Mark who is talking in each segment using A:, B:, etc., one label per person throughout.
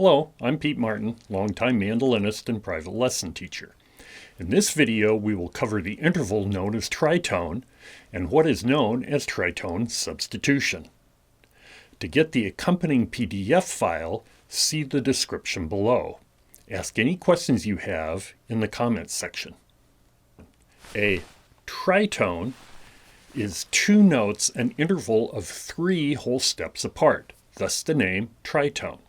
A: Hello, I'm Pete Martin, longtime mandolinist and private lesson teacher. In this video, we will cover the interval known as tritone and what is known as tritone substitution. To get the accompanying PDF file, see the description below. Ask any questions you have in the comments section. A tritone is two notes an interval of 3 whole steps apart, thus the name tritone.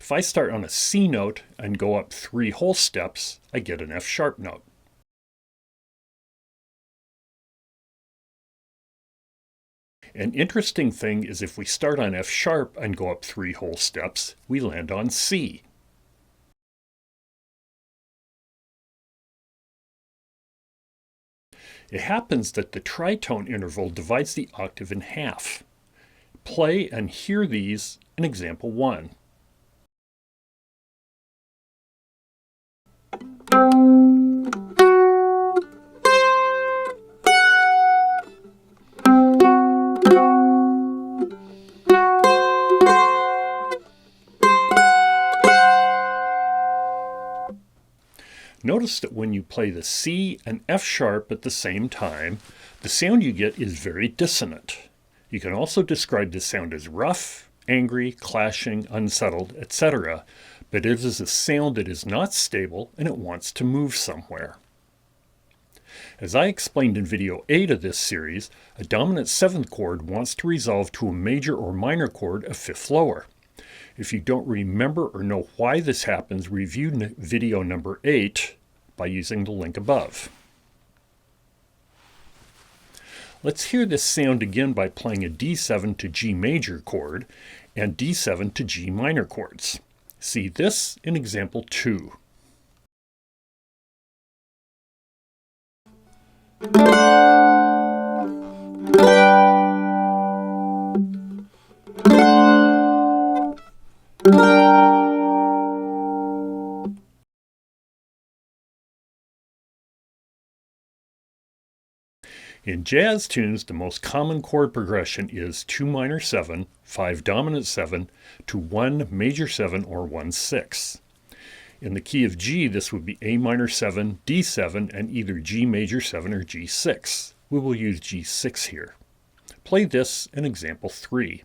A: If I start on a C note and go up 3 whole steps, I get an F sharp note. An interesting thing is if we start on F sharp and go up 3 whole steps, we land on C. It happens that the tritone interval divides the octave in half. Play and hear these in example 1. Notice that when you play the C and F sharp at the same time, the sound you get is very dissonant. You can also describe the sound as rough, angry, clashing, unsettled, etc., but it is a sound that is not stable and it wants to move somewhere. As I explained in video 8 of this series, a dominant 7th chord wants to resolve to a major or minor chord a 5th lower. If you don't remember or know why this happens, review video number 8 by using the link above. Let's hear this sound again by playing a D7 to G major chord and D7 to G minor chords. See this in example 2. In jazz tunes, the most common chord progression is 2 minor 7, 5 dominant 7, to 1 major 7 or 1 6. In the key of G, this would be A minor 7, D7, and either G major 7 or G6. We will use G6 here. Play this in example 3.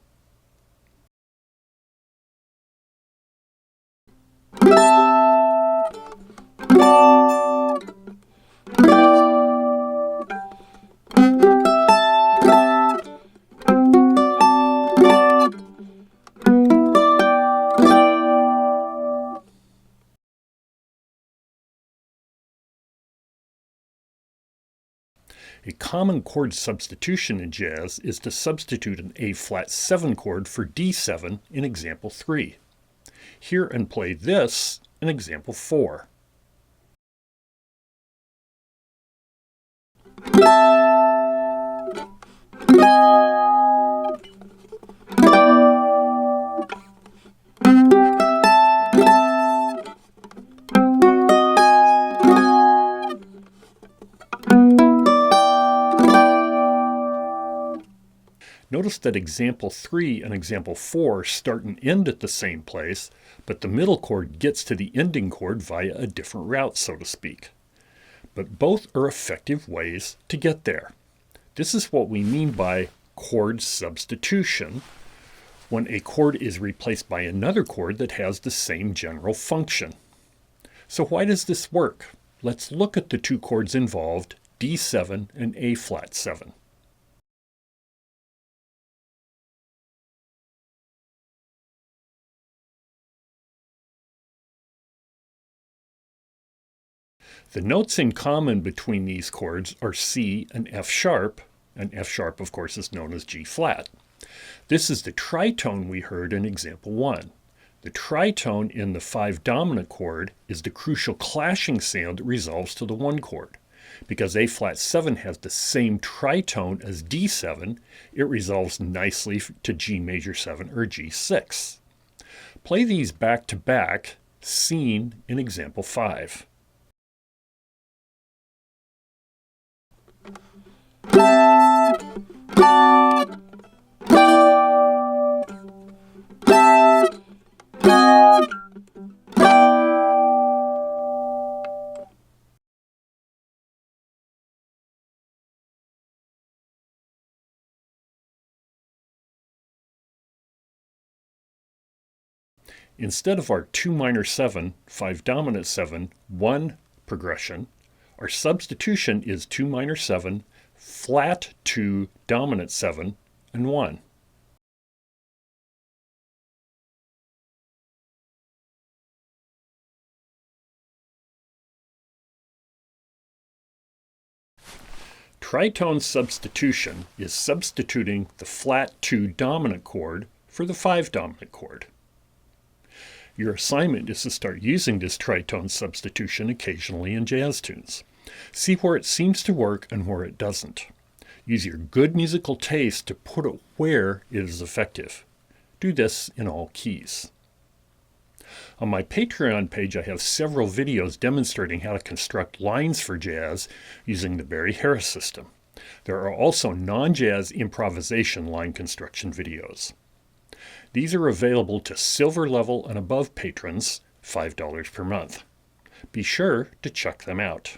A: A common chord substitution in jazz is to substitute an A flat 7 chord for D7 in example 3. Hear and play this in example 4. Notice that example 3 and example 4 start and end at the same place, but the middle chord gets to the ending chord via a different route, so to speak. But both are effective ways to get there. This is what we mean by chord substitution, when a chord is replaced by another chord that has the same general function. So why does this work? Let's look at the 2 chords involved, D7 and A flat 7. The notes in common between these chords are C and F sharp, and F sharp, of course, is known as G flat. This is the tritone we heard in example 1. The tritone in the 5 dominant chord is the crucial clashing sound that resolves to the 1 chord. Because A flat 7 has the same tritone as D7, it resolves nicely to G major 7 or G6. Play these back to back, seen in example 5. Instead of our 2 minor 7, 5 dominant 7, 1 progression, our substitution is 2 minor 7, flat 2 dominant 7, and 1. Tritone substitution is substituting the flat 2 dominant chord for the 5 dominant chord. Your assignment is to start using this tritone substitution occasionally in jazz tunes. See where it seems to work and where it doesn't. Use your good musical taste to put it where it is effective. Do this in all keys. On my Patreon page, I have several videos demonstrating how to construct lines for jazz using the Barry Harris system. There are also non-jazz improvisation line construction videos. These are available to silver level and above patrons, $5 per month. Be sure to check them out.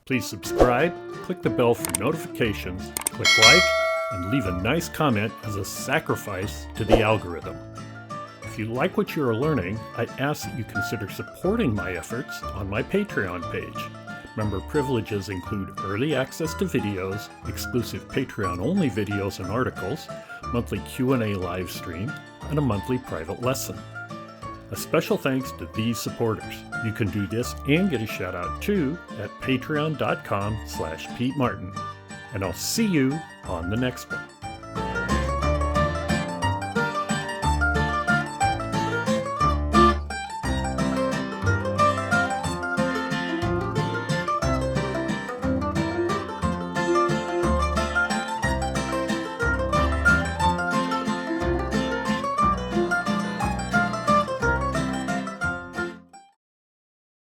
A: Please subscribe, click the bell for notifications, click like, and leave a nice comment as a sacrifice to the algorithm. If you like what you are learning, I ask that you consider supporting my efforts on my Patreon page. Member privileges include early access to videos, exclusive Patreon-only videos and articles, monthly Q&A live stream, and a monthly private lesson. A special thanks to these supporters. You can do this and get a shout out too at patreon.com/Pete Martin. And I'll see you on the next one.